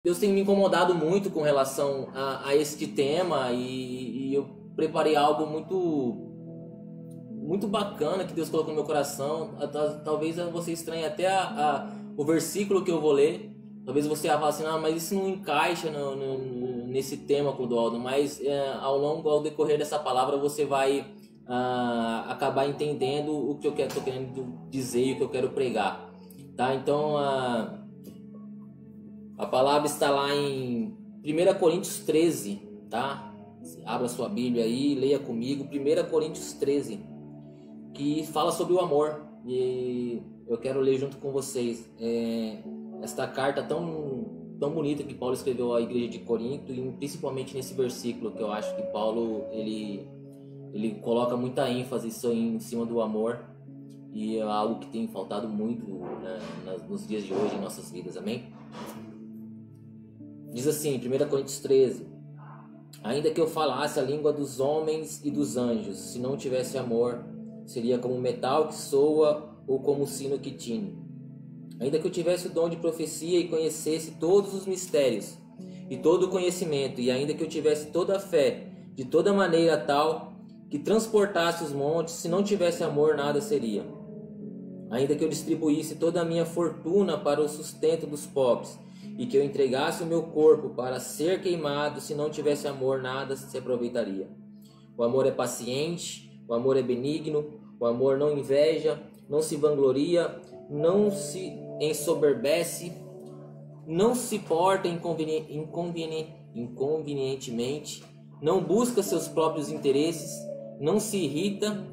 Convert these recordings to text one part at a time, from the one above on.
Deus tem me incomodado muito com relação a este tema e eu preparei algo muito bacana que Deus colocou no meu coração. Talvez você estranhe até o versículo que eu vou ler. Talvez você fale assim, mas isso não encaixa nesse tema, Clodoaldo. Mas ao decorrer dessa palavra você vai acabar entendendo o que eu tô querendo dizer e o que eu quero pregar. Tá? Então a palavra está lá em 1 Coríntios 13, tá? Abra sua Bíblia aí, leia comigo, 1 Coríntios 13, que fala sobre o amor. E eu quero ler junto com vocês esta carta tão bonita que Paulo escreveu à igreja de Corinto, e principalmente nesse versículo que eu acho que Paulo ele coloca muita ênfase em cima do amor, e é algo que tem faltado muito, né, nos dias de hoje em nossas vidas, amém? Diz assim, 1 Coríntios 13: ainda que eu falasse a língua dos homens e dos anjos, se não tivesse amor, seria como metal que soa ou como sino que tine. Ainda que eu tivesse o dom de profecia e conhecesse todos os mistérios e todo o conhecimento, e ainda que eu tivesse toda a fé, de toda maneira tal que transportasse os montes, se não tivesse amor, nada seria. Ainda que eu distribuísse toda a minha fortuna para o sustento dos pobres, e que eu entregasse o meu corpo para ser queimado, se não tivesse amor, nada se aproveitaria. O amor é paciente, o amor é benigno, o amor não inveja, não se vangloria, não se ensoberbece, não se porta inconvenientemente, não busca seus próprios interesses, não se irrita,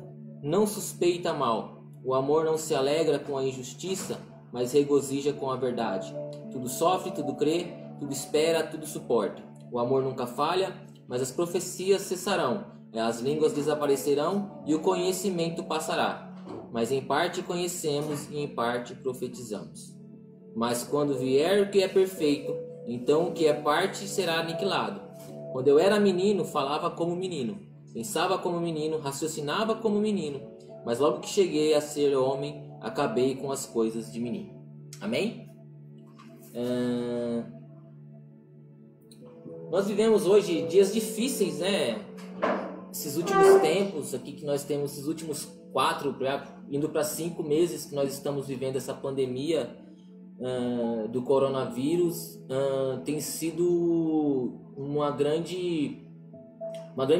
não suspeita mal. O amor não se alegra com a injustiça, mas regozija com a verdade. Tudo sofre, tudo crê, tudo espera, tudo suporta. O amor nunca falha, mas as profecias cessarão, as línguas desaparecerão e o conhecimento passará. Mas em parte conhecemos e em parte profetizamos. Mas quando vier o que é perfeito, então o que é parte será aniquilado. Quando eu era menino, falava como menino, pensava como menino, raciocinava como menino, mas logo que cheguei a ser homem, acabei com as coisas de menino. Amém? Nós vivemos hoje dias difíceis, né? Esses últimos tempos aqui que nós temos, esses últimos 4, indo para 5 meses que nós estamos vivendo essa pandemia do coronavírus, tem sido uma grande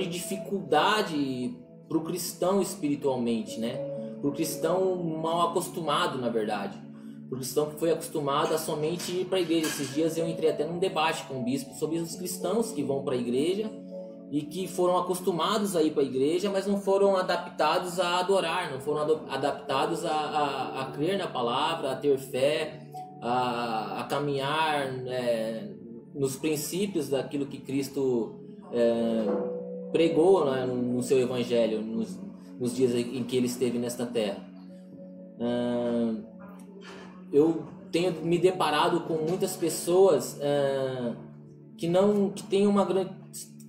dificuldade para o cristão espiritualmente, né? Para o cristão mal acostumado, na verdade. Para o cristão que foi acostumado a somente ir para a igreja. Esses dias eu entrei até num debate com o bispo sobre os cristãos que vão para a igreja e que foram acostumados a ir para a igreja, mas não foram adaptados a adorar, não foram adaptados a crer na palavra, a ter fé, a caminhar nos princípios daquilo que Cristo pregou, né, no seu evangelho, nos dias em que ele esteve nesta terra. Eu tenho me deparado com muitas pessoas que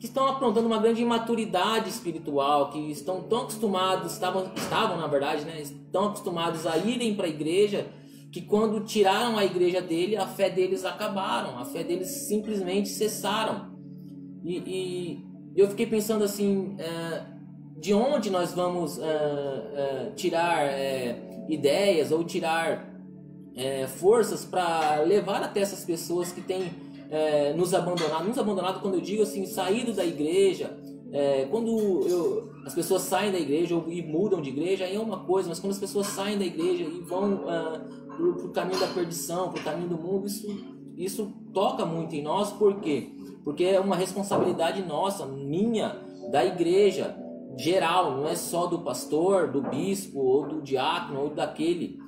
estão aprontando uma grande imaturidade espiritual, que estão tão acostumados, estavam na verdade, né, tão acostumados a irem para a igreja, que quando tiraram a igreja dele, a fé deles acabaram, a fé deles simplesmente cessaram. E eu fiquei pensando assim, de onde nós vamos tirar ideias ou tirar forças para levar até essas pessoas que têm nos abandonado quando eu digo assim, saído da igreja. Quando as pessoas saem da igreja e mudam de igreja, aí é uma coisa, mas quando as pessoas saem da igreja e vão para o caminho da perdição, para o caminho do mundo, isso toca muito em nós. Por quê? Porque é uma responsabilidade nossa, minha, da igreja geral, não é só do pastor, do bispo, ou do diácono, ou daquele.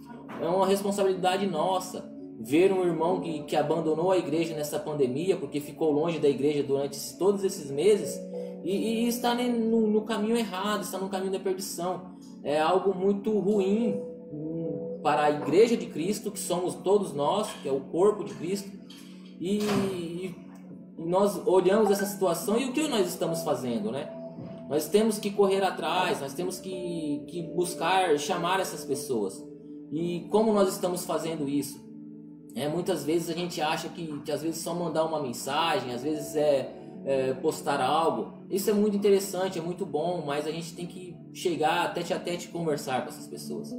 É uma responsabilidade nossa ver um irmão que abandonou a igreja nessa pandemia, porque ficou longe da igreja durante todos esses meses, e está no caminho errado, está no caminho da perdição. É algo muito ruim para a igreja de Cristo, que somos todos nós, que é o corpo de Cristo, e nós olhamos essa situação e o que nós estamos fazendo, né? Nós temos que correr atrás, nós temos que buscar chamar essas pessoas. E como nós estamos fazendo isso? Muitas vezes a gente acha que às vezes só mandar uma mensagem, às vezes postar algo, isso é muito interessante, é muito bom, mas a gente tem que chegar tete a tete e conversar com essas pessoas.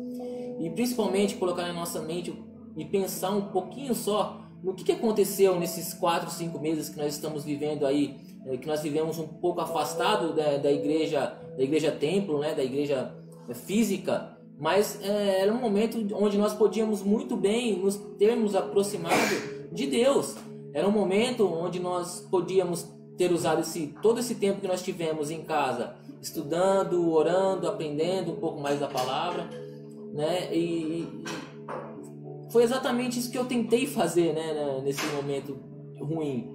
E principalmente colocar na nossa mente e pensar um pouquinho só no que aconteceu nesses 4, 5 meses que nós estamos vivendo aí, que nós vivemos um pouco afastado da igreja templo, né, da igreja física, mas era um momento onde nós podíamos muito bem nos termos aproximado de Deus. Era um momento onde nós podíamos ter usado todo esse tempo que nós tivemos em casa, estudando, orando, aprendendo um pouco mais da palavra, né? E foi exatamente isso que eu tentei fazer, né, nesse momento ruim.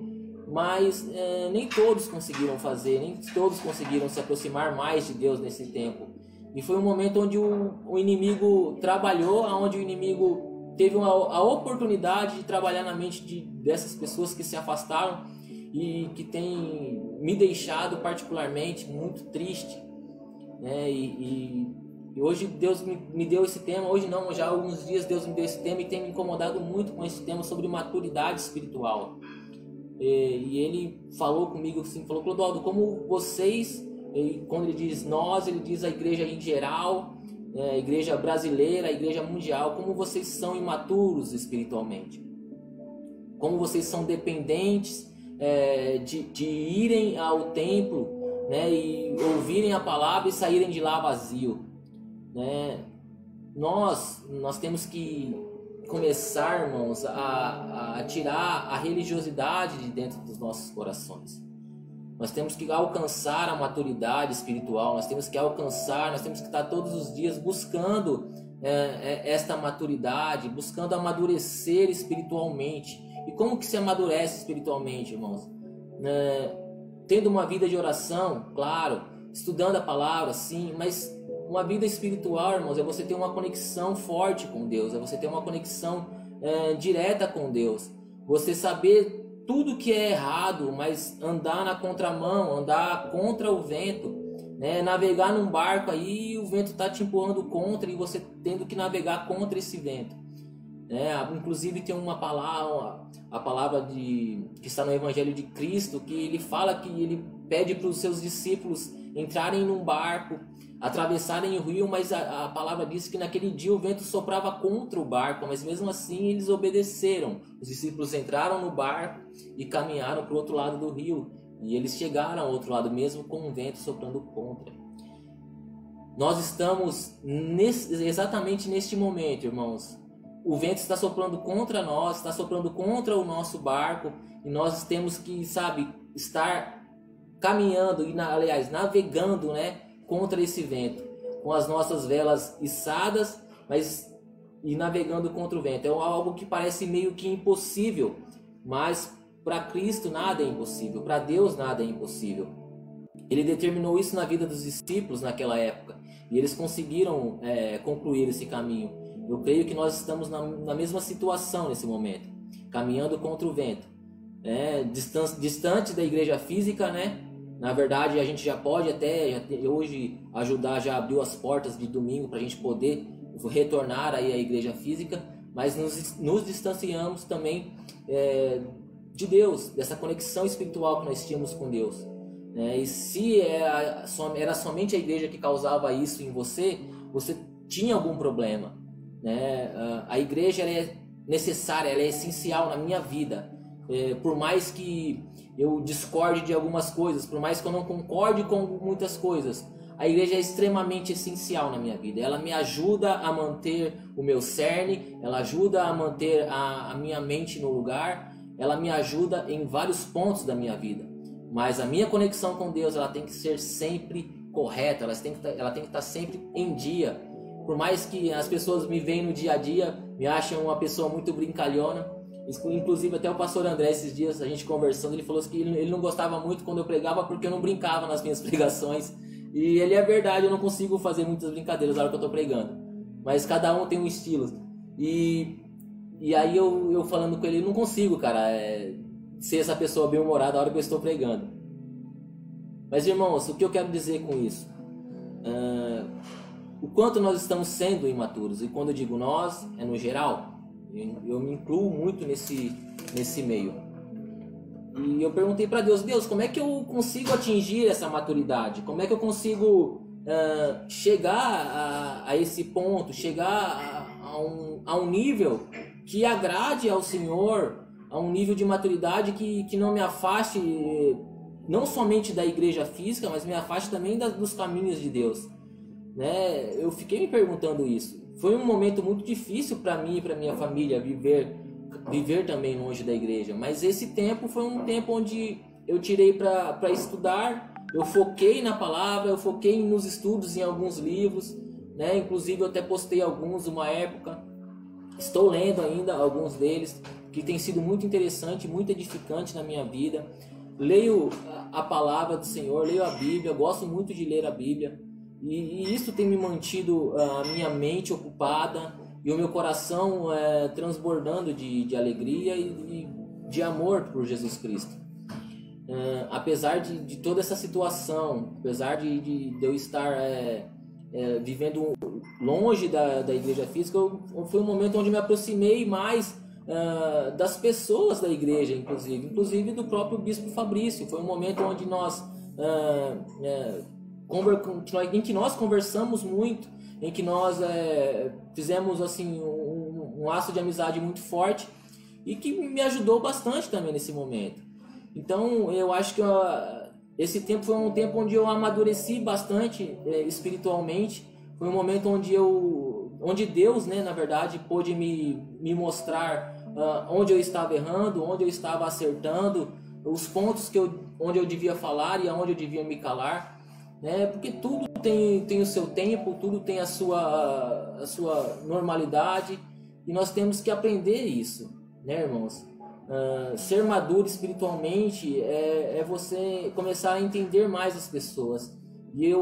Mas nem todos conseguiram fazer, nem todos conseguiram se aproximar mais de Deus nesse tempo. E foi um momento onde o inimigo trabalhou, onde o inimigo teve a oportunidade de trabalhar na mente dessas pessoas que se afastaram e que tem me deixado particularmente muito triste, né? E hoje Deus me deu esse tema, hoje não, já há alguns dias Deus me deu esse tema e tem me incomodado muito com esse tema sobre maturidade espiritual. E ele falou comigo assim, falou: Clodoaldo, como vocês, quando ele diz nós, ele diz a igreja em geral, a igreja brasileira, a igreja mundial, como vocês são imaturos espiritualmente, como vocês são dependentes de irem ao templo, né, e ouvirem a palavra e saírem de lá vazio, né? Nós temos que começar, irmãos, a tirar a religiosidade de dentro dos nossos corações. Nós temos que alcançar a maturidade espiritual, nós temos que estar todos os dias buscando esta maturidade, buscando amadurecer espiritualmente. E como que se amadurece espiritualmente, irmãos? Tendo uma vida de oração, claro, estudando a palavra, sim, mas uma vida espiritual, irmãos, é você ter uma conexão forte com Deus, é você ter uma conexão direta com Deus, você saber tudo que é errado, mas andar na contramão, andar contra o vento, né? Navegar num barco aí, o vento está te empurrando contra e você tendo que navegar contra esse vento. Inclusive tem uma palavra, a palavra que está no Evangelho de Cristo, que ele fala que ele pede para os seus discípulos entrarem num barco, atravessarem o rio, mas a palavra diz que naquele dia o vento soprava contra o barco, mas mesmo assim eles obedeceram. Os discípulos entraram no barco e caminharam para o outro lado do rio, e eles chegaram ao outro lado mesmo com o vento soprando contra. Nós estamos exatamente neste momento, irmãos. O vento está soprando contra nós, está soprando contra o nosso barco, e nós temos que, estar caminhando e, aliás, navegando, né, contra esse vento, com as nossas velas içadas, e navegando contra o vento. É algo que parece meio que impossível, mas para Cristo nada é impossível, para Deus nada é impossível. Ele determinou isso na vida dos discípulos naquela época, e eles conseguiram concluir esse caminho. Eu creio que nós estamos na mesma situação nesse momento, caminhando contra o vento, distante da igreja física, né? Na verdade, a gente já pode hoje ajudar, já abriu as portas de domingo para a gente poder retornar aí à igreja física, mas nos distanciamos também de Deus, dessa conexão espiritual que nós tínhamos com Deus. E se era somente a igreja que causava isso em você tinha algum problema. A igreja ela é necessária, ela é essencial na minha vida. Por mais que eu discorde de algumas coisas, por mais que eu não concorde com muitas coisas, a igreja é extremamente essencial na minha vida. Ela me ajuda a manter o meu cerne, ela ajuda a manter a minha mente no lugar, ela me ajuda em vários pontos da minha vida. Mas a minha conexão com Deus, ela tem que ser sempre correta, ela tem que estar sempre em dia. Por mais que as pessoas me veem no dia a dia, me acham uma pessoa muito brincalhona. Inclusive até o pastor André, esses dias, a gente conversando, ele falou que ele não gostava muito quando eu pregava porque eu não brincava nas minhas pregações. E ele é verdade, eu não consigo fazer muitas brincadeiras na hora que eu estou pregando. Mas cada um tem um estilo. E aí eu falando com ele, eu não consigo, cara, ser essa pessoa bem-humorada na hora que eu estou pregando. Mas, irmãos, o que eu quero dizer com isso? O quanto nós estamos sendo imaturos. E quando eu digo nós, é no geral. Eu me incluo muito nesse meio. E eu perguntei para Deus, como é que eu consigo atingir essa maturidade? Como é que eu consigo chegar a esse ponto, chegar a um nível que agrade ao Senhor, a um nível de maturidade que não me afaste não somente da igreja física, mas me afaste também dos caminhos de Deus, né? Eu fiquei me perguntando isso. Foi um momento muito difícil para mim e para minha família viver também longe da igreja, mas esse tempo foi um tempo onde eu tirei para estudar, eu foquei na palavra, eu foquei nos estudos, em alguns livros, né? Inclusive eu até postei alguns uma época, estou lendo ainda alguns deles, que tem sido muito interessante, muito edificante na minha vida. Leio a palavra do Senhor, leio a Bíblia, gosto muito de ler a Bíblia, e isso tem me mantido a minha mente ocupada e o meu coração transbordando de alegria e de amor por Jesus Cristo. Apesar de toda essa situação, apesar de eu estar vivendo longe da igreja física, foi um momento onde me aproximei mais das pessoas da igreja, inclusive do próprio Bispo Fabrício. Foi um momento onde em que nós conversamos muito, em que nós fizemos assim um laço de amizade muito forte e que me ajudou bastante também nesse momento. Então eu acho que esse tempo foi um tempo onde eu amadureci bastante espiritualmente. Foi um momento onde Deus, né, na verdade, pôde me mostrar onde eu estava errando, onde eu estava acertando, os pontos onde eu devia falar e aonde eu devia me calar, né? Porque tudo tem o seu tempo, tudo tem a sua normalidade, e nós temos que aprender isso, né, irmãos? Ser maduro espiritualmente é você começar a entender mais as pessoas. E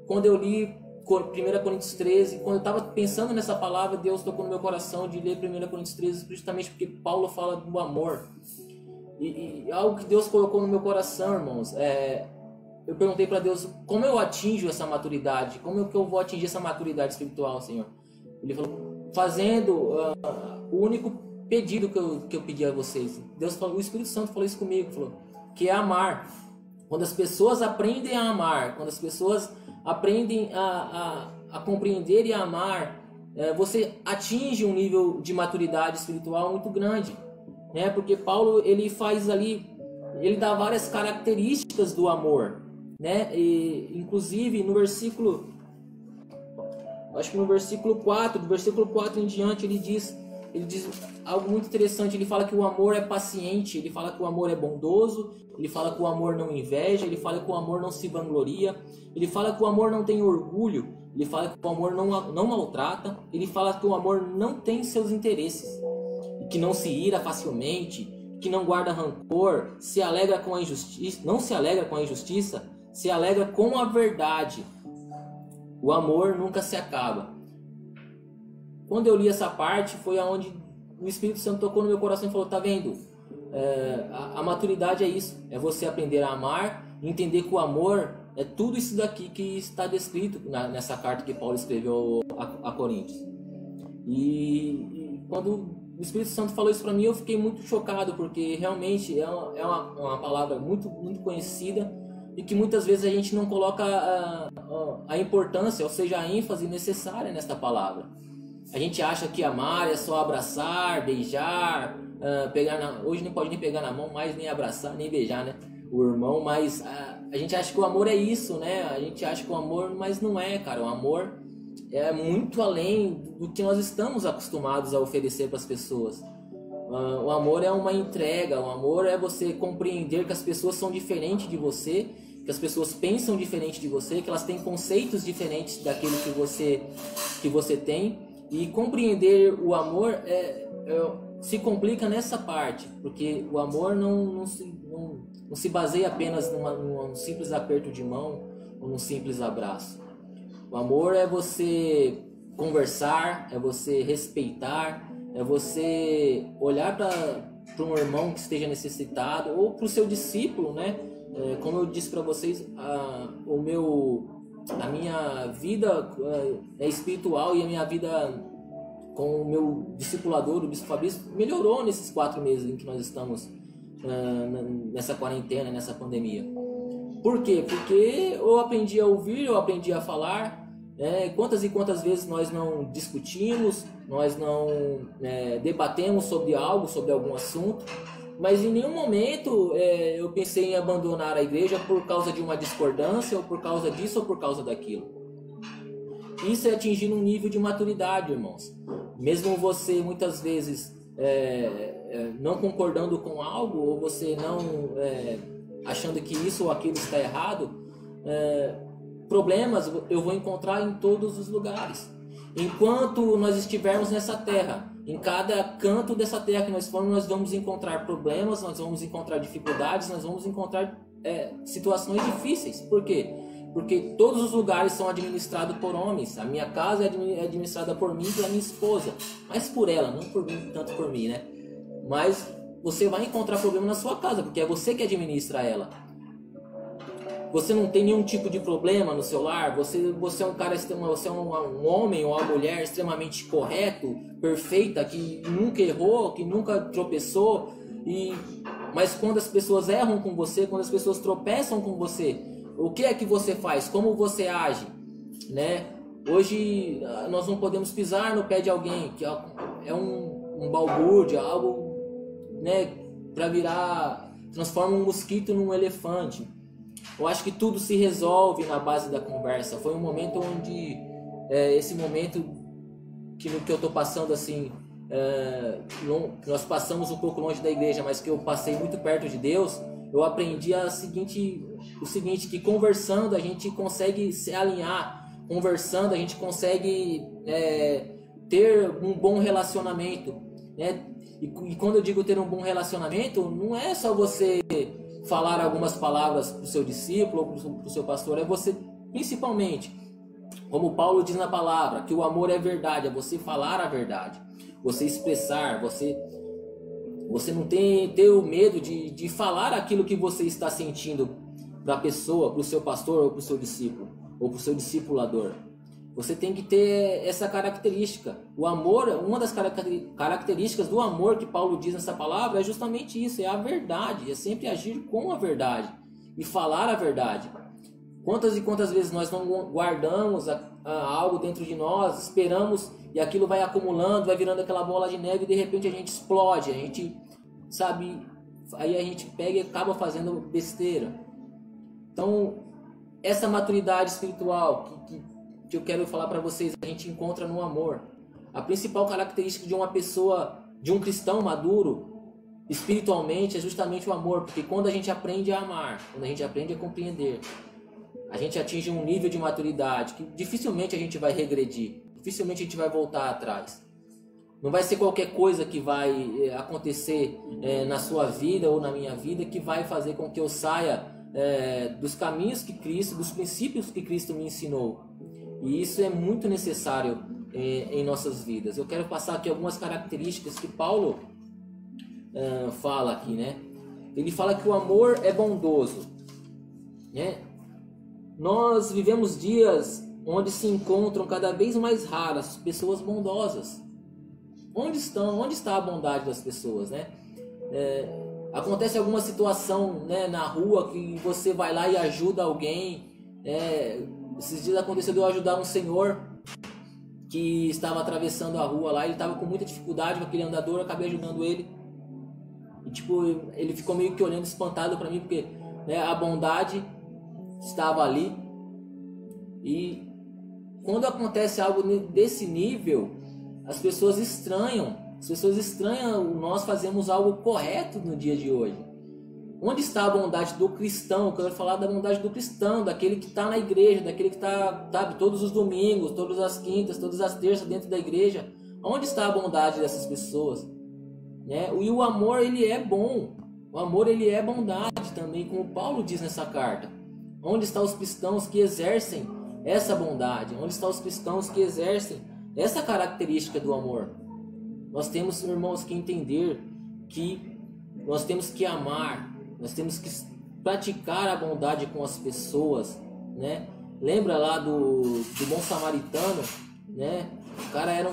quando eu li 1 Coríntios 13, quando eu estava pensando nessa palavra, Deus tocou no meu coração de ler 1 Coríntios 13, justamente porque Paulo fala do amor. E algo que Deus colocou no meu coração, irmãos, eu perguntei para Deus, como eu atinjo essa maturidade? Como que eu vou atingir essa maturidade espiritual, Senhor? Ele falou, fazendo o único pedido que eu pedi a vocês. Deus falou, o Espírito Santo falou isso comigo, falou, que é amar. Quando as pessoas aprendem a amar, quando as pessoas aprendem a compreender e a amar, você atinge um nível de maturidade espiritual muito grande, né? Porque Paulo ele dá várias características do amor, né? E, inclusive no versículo, acho que no versículo 4, do versículo 4 em diante, ele diz algo muito interessante. Ele fala que o amor é paciente, ele fala que o amor é bondoso, ele fala que o amor não inveja, ele fala que o amor não se vangloria, ele fala que o amor não tem orgulho, ele fala que o amor não maltrata, ele fala que o amor não tem seus interesses, que não se ira facilmente, que não guarda rancor, se alegra com a injustiça, não se alegra com a injustiça, se alegra com a verdade. O amor nunca se acaba. Quando eu li essa parte, foi aonde o Espírito Santo tocou no meu coração e falou, tá vendo? A maturidade é isso, é você aprender a amar, entender que o amor é tudo isso daqui que está descrito nessa carta que Paulo escreveu a Coríntios. E quando o Espírito Santo falou isso para mim, eu fiquei muito chocado, porque realmente é uma palavra muito, muito conhecida e que muitas vezes a gente não coloca a importância, ou seja, a ênfase necessária nesta palavra. A gente acha que amar é só abraçar, beijar, hoje não pode nem pegar na mão, mais nem abraçar, nem beijar, né? O irmão, mas a gente acha que o amor é isso, né? A gente acha que o amor, mas não é, cara. O amor é muito além do que nós estamos acostumados a oferecer para as pessoas. O amor é uma entrega, o amor é você compreender que as pessoas são diferentes de você, que as pessoas pensam diferente de você, que elas têm conceitos diferentes daquele que você tem. E compreender o amor se complica nessa parte, porque o amor não se baseia apenas num simples aperto de mão ou num simples abraço. O amor é você conversar, é você respeitar, é você olhar para um irmão que esteja necessitado ou para o seu discípulo, né? Como eu disse para vocês, a minha vida espiritual e a minha vida com o meu discipulador, o Bispo Fabrício, melhorou nesses 4 meses em que nós estamos nessa quarentena, nessa pandemia. Por quê? Porque eu aprendi a ouvir, eu aprendi a falar. Quantas e quantas vezes nós não discutimos, nós não debatemos sobre algo, sobre algum assunto, mas em nenhum momento eu pensei em abandonar a igreja por causa de uma discordância, ou por causa disso, ou por causa daquilo. Isso é atingir um nível de maturidade, irmãos. Mesmo você muitas vezes não concordando com algo, ou você não achando que isso ou aquilo está errado, problemas eu vou encontrar em todos os lugares. Enquanto nós estivermos nessa terra, em cada canto dessa terra que nós formos, nós vamos encontrar problemas, nós vamos encontrar dificuldades, nós vamos encontrar situações difíceis. Por quê? Porque todos os lugares são administrados por homens. A minha casa é administrada por mim e pela minha esposa, mas por ela, não por mim, tanto por mim, né? Mas você vai encontrar problema na sua casa, porque é você que administra ela. Você não tem nenhum tipo de problema no seu lar. Você é um cara, você é um homem ou uma mulher extremamente correto, perfeita, que nunca errou, que nunca tropeçou. Mas quando as pessoas erram com você, quando as pessoas tropeçam com você, o que é que você faz? Como você age? Né? Hoje nós não podemos pisar no pé de alguém que é um balbúrdio, algo, né, para transforma um mosquito num elefante. Eu acho que tudo se resolve na base da conversa. Foi um momento onde esse momento que eu estou passando assim, nós passamos um pouco longe da igreja, mas que eu passei muito perto de Deus. Eu aprendi o seguinte, que conversando a gente consegue se alinhar, conversando a gente consegue ter um bom relacionamento, né? E quando eu digo ter um bom relacionamento, não é só você falar algumas palavras para o seu discípulo ou para o seu pastor, é você, principalmente, como Paulo diz na palavra, que o amor é verdade, é você falar a verdade, você expressar, você não ter o medo de falar aquilo que você está sentindo para a pessoa, para o seu pastor ou para o seu discípulo, ou para o seu discipulador. Você tem que ter essa característica. O amor, uma das características do amor que Paulo diz nessa palavra é justamente isso, é a verdade, é sempre agir com a verdade e falar a verdade. Quantas e quantas vezes nós não guardamos algo dentro de nós, esperamos e aquilo vai acumulando, vai virando aquela bola de neve e de repente a gente explode, a gente, sabe, aí a gente pega e acaba fazendo besteira. Então, essa maturidade espiritual que eu quero falar para vocês, a gente encontra no amor. A principal característica de uma pessoa, de um cristão maduro, espiritualmente, é justamente o amor, porque quando a gente aprende a amar, quando a gente aprende a compreender, a gente atinge um nível de maturidade que dificilmente a gente vai regredir, dificilmente a gente vai voltar atrás. Não vai ser qualquer coisa que vai acontecer na sua vida ou na minha vida que vai fazer com que eu saia dos caminhos que Cristo, dos princípios que Cristo me ensinou. E isso é muito necessário em nossas vidas. Eu quero passar aqui algumas características que Paulo fala aqui, né? Ele fala que o amor é bondoso, né? Nós vivemos dias onde se encontram cada vez mais raras pessoas bondosas. Onde está a bondade das pessoas, né? Acontece alguma situação, né, na rua que você vai lá e ajuda alguém. Esses dias aconteceu de eu ajudar um senhor que estava atravessando a rua lá. Ele estava com muita dificuldade com aquele andador, eu acabei ajudando ele. E tipo, ele ficou meio que olhando espantado para mim, porque, né, a bondade estava ali. E quando acontece algo desse nível, as pessoas estranham. Nós fazemos algo correto no dia de hoje. Onde está a bondade do cristão? Eu quero falar da bondade do cristão, daquele que está na igreja, daquele que está, sabe, todos os domingos, todas as quintas, todas as terças dentro da igreja. Onde está a bondade dessas pessoas? Né? E o amor, ele é bom. O amor, ele é bondade também, como Paulo diz nessa carta. Onde estão os cristãos que exercem essa bondade? Onde estão os cristãos que exercem essa característica do amor? Nós temos, irmãos, que entender que nós temos que amar. Nós temos que praticar a bondade com as pessoas, né? Lembra lá do bom samaritano, né? O cara era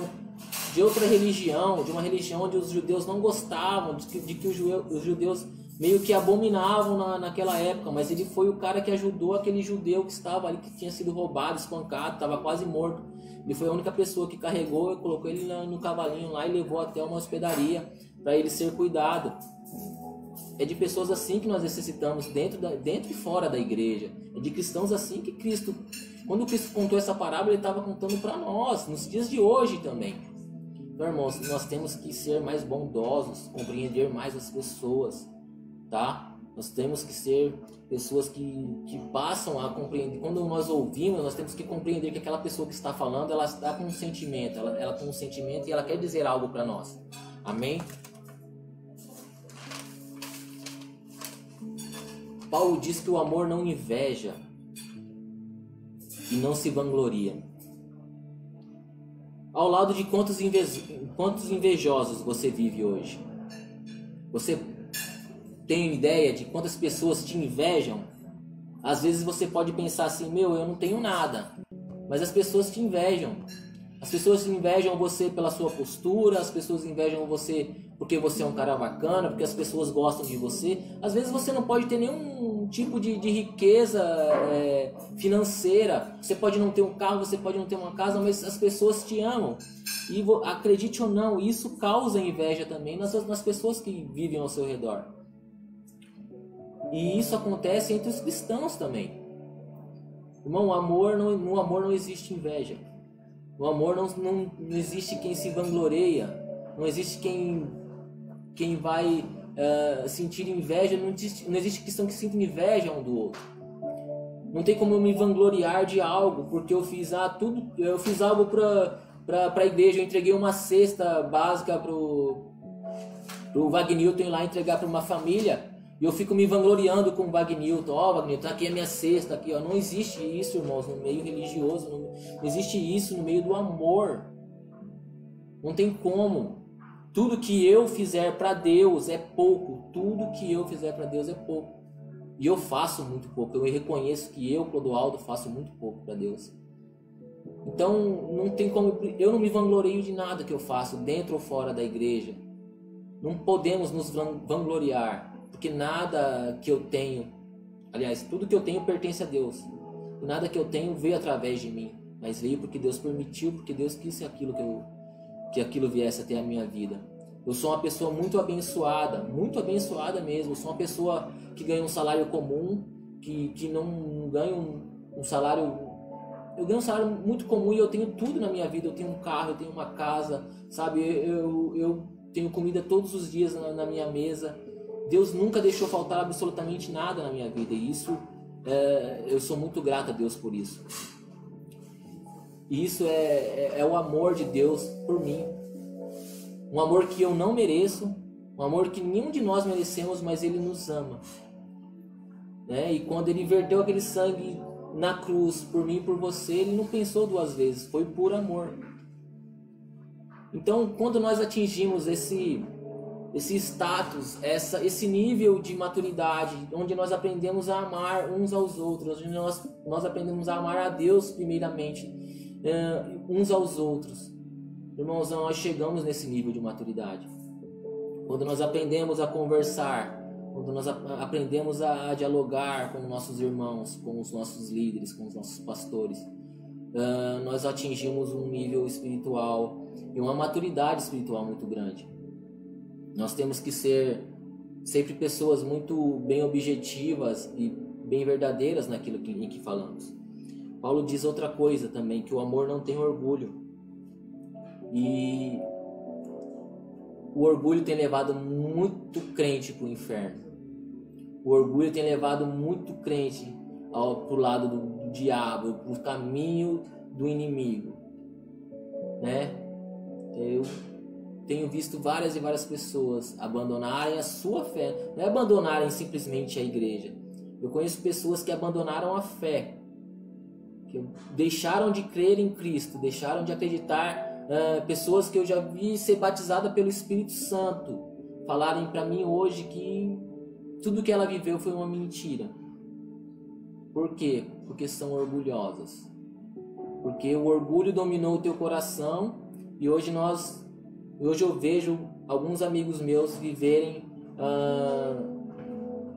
de outra religião, de uma religião onde os judeus não gostavam, de que os judeus meio que abominavam naquela época, mas ele foi o cara que ajudou aquele judeu que estava ali, que tinha sido roubado, espancado, estava quase morto. Ele foi a única pessoa que carregou e colocou ele no cavalinho lá e levou até uma hospedaria para ele ser cuidado. É de pessoas assim que nós necessitamos dentro e fora da igreja. É de cristãos assim que Cristo, quando Cristo contou essa parábola, ele estava contando para nós, nos dias de hoje também. Então, irmãos, nós temos que ser mais bondosos, compreender mais as pessoas, tá? Nós temos que ser pessoas que passam a compreender. Quando nós ouvimos, nós temos que compreender que aquela pessoa que está falando, ela está com um sentimento, ela tem um sentimento e ela quer dizer algo para nós. Amém? Paulo diz que o amor não inveja e não se vangloria. Ao lado de quantos invejosos você vive hoje? Você tem ideia de quantas pessoas te invejam? Às vezes você pode pensar assim, eu não tenho nada. Mas as pessoas te invejam. As pessoas invejam você pela sua postura, as pessoas invejam você porque você é um cara bacana, porque as pessoas gostam de você. Às vezes você não pode ter nenhum tipo de riqueza financeira. Você pode não ter um carro, você pode não ter uma casa, mas as pessoas te amam. E acredite ou não, isso causa inveja também nas pessoas que vivem ao seu redor. E isso acontece entre os cristãos também. Irmão, no amor não existe inveja. No amor não existe quem se vangloreia. Não existe quem vai sentir inveja. Não existe cristão que sinta inveja um do outro. Não tem como eu me vangloriar de algo porque eu fiz algo para a igreja. Eu entreguei uma cesta básica pro Wagnilton ir lá entregar para uma família. E eu fico me vangloriando com o Wagnilton. Wagnilton, aqui é minha cesta, aqui, ó. Não existe isso, irmãos, no meio religioso. Não existe isso no meio do amor. Não tem como. Tudo que eu fizer para Deus é pouco. Tudo que eu fizer para Deus é pouco. E eu faço muito pouco. Eu reconheço que eu, Clodoaldo, faço muito pouco para Deus. Então, não tem como. Eu não me vanglorio de nada que eu faço, dentro ou fora da igreja. Não podemos nos vangloriar. Porque nada que eu tenho, aliás, tudo que eu tenho pertence a Deus. E nada que eu tenho veio através de mim, mas veio porque Deus permitiu, porque Deus quis que aquilo viesse até a minha vida. Eu sou uma pessoa muito abençoada mesmo. Eu sou uma pessoa que ganha um salário comum, que não ganha um salário. Eu ganho um salário muito comum e eu tenho tudo na minha vida. Eu tenho um carro, eu tenho uma casa, sabe? Eu tenho comida todos os dias na minha mesa. Deus nunca deixou faltar absolutamente nada na minha vida. E isso, eu sou muito grato a Deus por isso. E isso é o amor de Deus por mim. Um amor que eu não mereço. Um amor que nenhum de nós merecemos, mas Ele nos ama. Né? E quando Ele verteu aquele sangue na cruz por mim e por você, Ele não pensou duas vezes. Foi por amor. Então, quando nós atingimos esse status, esse nível de maturidade, onde nós aprendemos a amar uns aos outros, onde nós aprendemos a amar a Deus primeiramente, uns aos outros. Irmãos, nós chegamos nesse nível de maturidade. Quando nós aprendemos a conversar, quando nós aprendemos a dialogar com nossos irmãos, com os nossos líderes, com os nossos pastores, nós atingimos um nível espiritual e uma maturidade espiritual muito grande. Nós temos que ser sempre pessoas muito bem objetivas e bem verdadeiras naquilo em que falamos. Paulo diz outra coisa também, que o amor não tem orgulho. E o orgulho tem levado muito crente para o inferno. O orgulho tem levado muito crente para o lado do diabo, para o caminho do inimigo. Né? Eu tenho visto várias e várias pessoas abandonarem a sua fé. Não é abandonarem simplesmente a igreja. Eu conheço pessoas que abandonaram a fé, que deixaram de crer em Cristo, deixaram de acreditar. Pessoas que eu já vi ser batizada pelo Espírito Santo falarem para mim hoje que tudo que ela viveu foi uma mentira. Por quê? Porque são orgulhosas. Porque o orgulho dominou o teu coração E hoje eu vejo alguns amigos meus viverem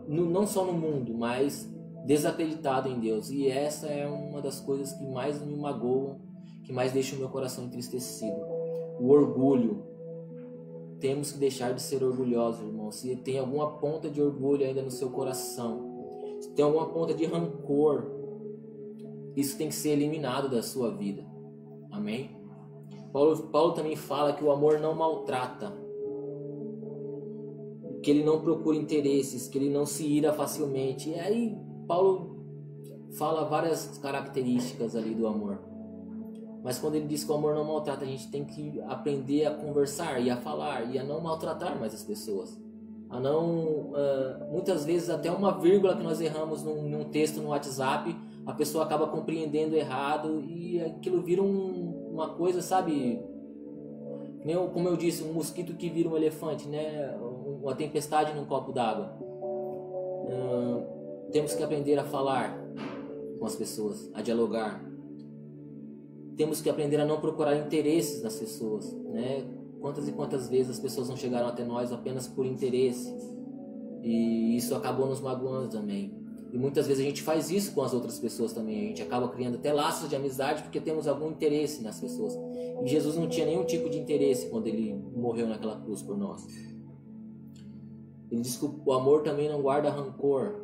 não só no mundo, mas desacreditado em Deus. E essa é uma das coisas que mais me magoam, que mais deixa o meu coração entristecido. O orgulho. Temos que deixar de ser orgulhosos, irmão. Se tem alguma ponta de orgulho ainda no seu coração, se tem alguma ponta de rancor, isso tem que ser eliminado da sua vida. Amém? Paulo também fala que o amor não maltrata, que ele não procura interesses, que ele não se ira facilmente. E aí Paulo fala várias características ali do amor. Mas quando ele diz que o amor não maltrata, a gente tem que aprender a conversar e a falar e a não maltratar mais as pessoas. A não, muitas vezes até uma vírgula que nós erramos num texto no WhatsApp, a pessoa acaba compreendendo errado e aquilo vira uma coisa, sabe? Como eu disse, um mosquito que vira um elefante, né? Uma tempestade num copo d'água. Temos que aprender a falar com as pessoas, a dialogar. Temos que aprender a não procurar interesses nas pessoas, né? Quantas e quantas vezes as pessoas não chegaram até nós apenas por interesse, e isso acabou nos magoando também. E muitas vezes a gente faz isso com as outras pessoas também. A gente acaba criando até laços de amizade porque temos algum interesse nas pessoas. E Jesus não tinha nenhum tipo de interesse quando ele morreu naquela cruz por nós. Ele diz que o amor também não guarda rancor.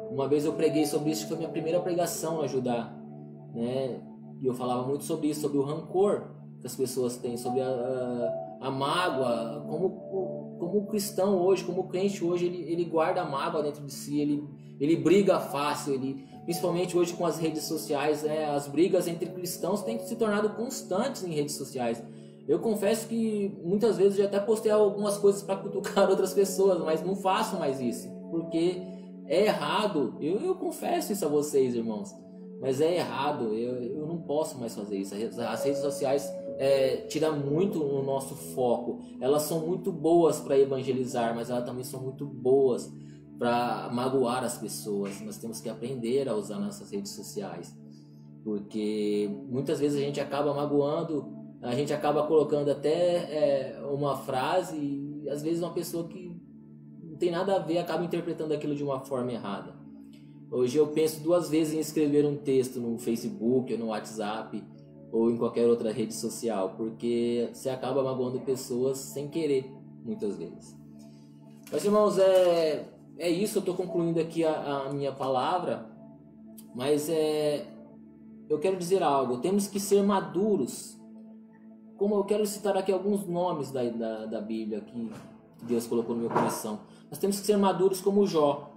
Uma vez eu preguei sobre isso, que foi minha primeira pregação a ajudar, né? E eu falava muito sobre isso, sobre o rancor que as pessoas têm, sobre a mágoa. Como cristão hoje, como crente hoje, ele guarda a mágoa dentro de si, ele briga fácil, principalmente hoje com as redes sociais, né? As brigas entre cristãos têm se tornado constantes em redes sociais. Eu confesso que muitas vezes eu já até postei algumas coisas para cutucar outras pessoas, mas não faço mais isso, porque é errado. Eu confesso isso a vocês, irmãos, mas é errado. Eu não posso mais fazer isso. As redes sociais tiram muito o nosso foco. Elas são muito boas para evangelizar, mas elas também são muito boas para magoar as pessoas. Nós temos que aprender a usar nossas redes sociais, porque muitas vezes a gente acaba magoando. A gente acaba colocando até uma frase e às vezes uma pessoa que não tem nada a ver acaba interpretando aquilo de uma forma errada. Hoje eu penso duas vezes em escrever um texto no Facebook ou no WhatsApp ou em qualquer outra rede social, porque você acaba magoando pessoas sem querer, muitas vezes. Mas, irmãos, é isso. Eu estou concluindo aqui a minha palavra, mas eu quero dizer algo. Temos que ser maduros. Como eu quero citar aqui alguns nomes da Bíblia que Deus colocou no meu coração. Nós temos que ser maduros como Jó.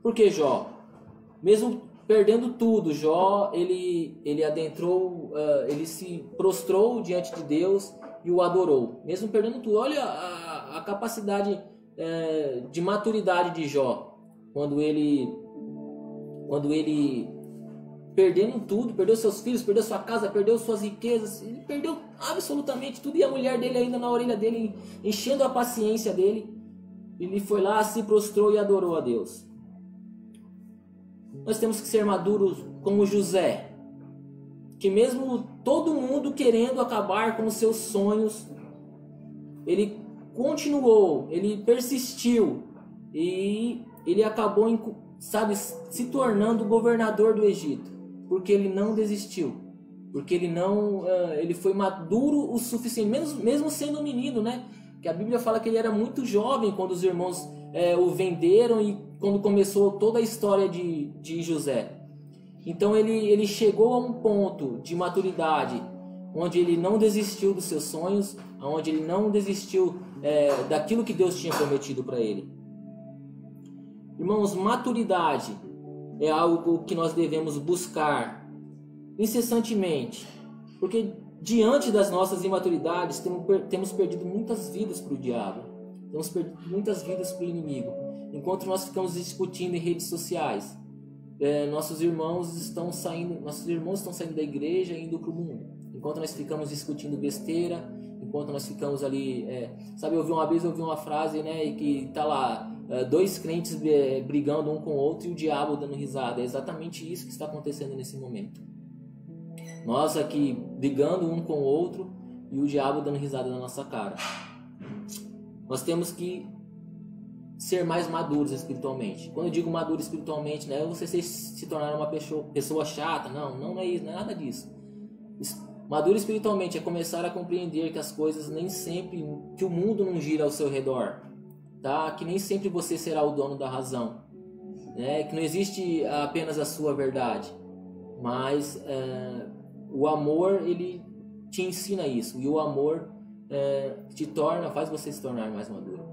Por que Jó? Mesmo perdendo tudo, Jó, ele adentrou, ele se prostrou diante de Deus e o adorou. Mesmo perdendo tudo. Olha a capacidade de maturidade de Jó. Quando ele perdendo tudo, perdeu seus filhos, perdeu sua casa, perdeu suas riquezas, ele perdeu absolutamente tudo, e a mulher dele ainda na orelha dele, enchendo a paciência dele, ele foi lá, se prostrou e adorou a Deus. Nós temos que ser maduros como José, que mesmo todo mundo querendo acabar com os seus sonhos, ele continuou, ele persistiu, e ele acabou, se tornando governador do Egito. Porque ele não desistiu, porque ele foi maduro o suficiente, mesmo sendo um menino, né? Que a Bíblia fala que ele era muito jovem quando os irmãos o venderam e quando começou toda a história de José. Então ele chegou a um ponto de maturidade onde ele não desistiu dos seus sonhos, onde ele não desistiu daquilo que Deus tinha prometido para ele. Irmãos, maturidade é algo que nós devemos buscar incessantemente, porque diante das nossas imaturidades temos perdido muitas vidas para o diabo, temos perdido muitas vidas para o inimigo, enquanto nós ficamos discutindo em redes sociais. Nossos irmãos estão saindo da igreja e indo para o mundo, enquanto nós ficamos discutindo besteira, enquanto nós ficamos ali, uma vez eu ouvi uma frase, né, que tá lá, dois crentes brigando um com o outro e o diabo dando risada. É exatamente isso que está acontecendo nesse momento. Nós aqui brigando um com o outro e o diabo dando risada na nossa cara. Nós temos que ser mais maduros espiritualmente. Quando eu digo maduro espiritualmente, não é você se tornar uma pessoa chata, não é isso, não é nada disso. Maduro espiritualmente é começar a compreender que as coisas nem sempre, que o mundo não gira ao seu redor, tá? Que nem sempre você será o dono da razão, né? Que não existe apenas a sua verdade, mas o amor, ele te ensina isso, e o amor faz você se tornar mais maduro.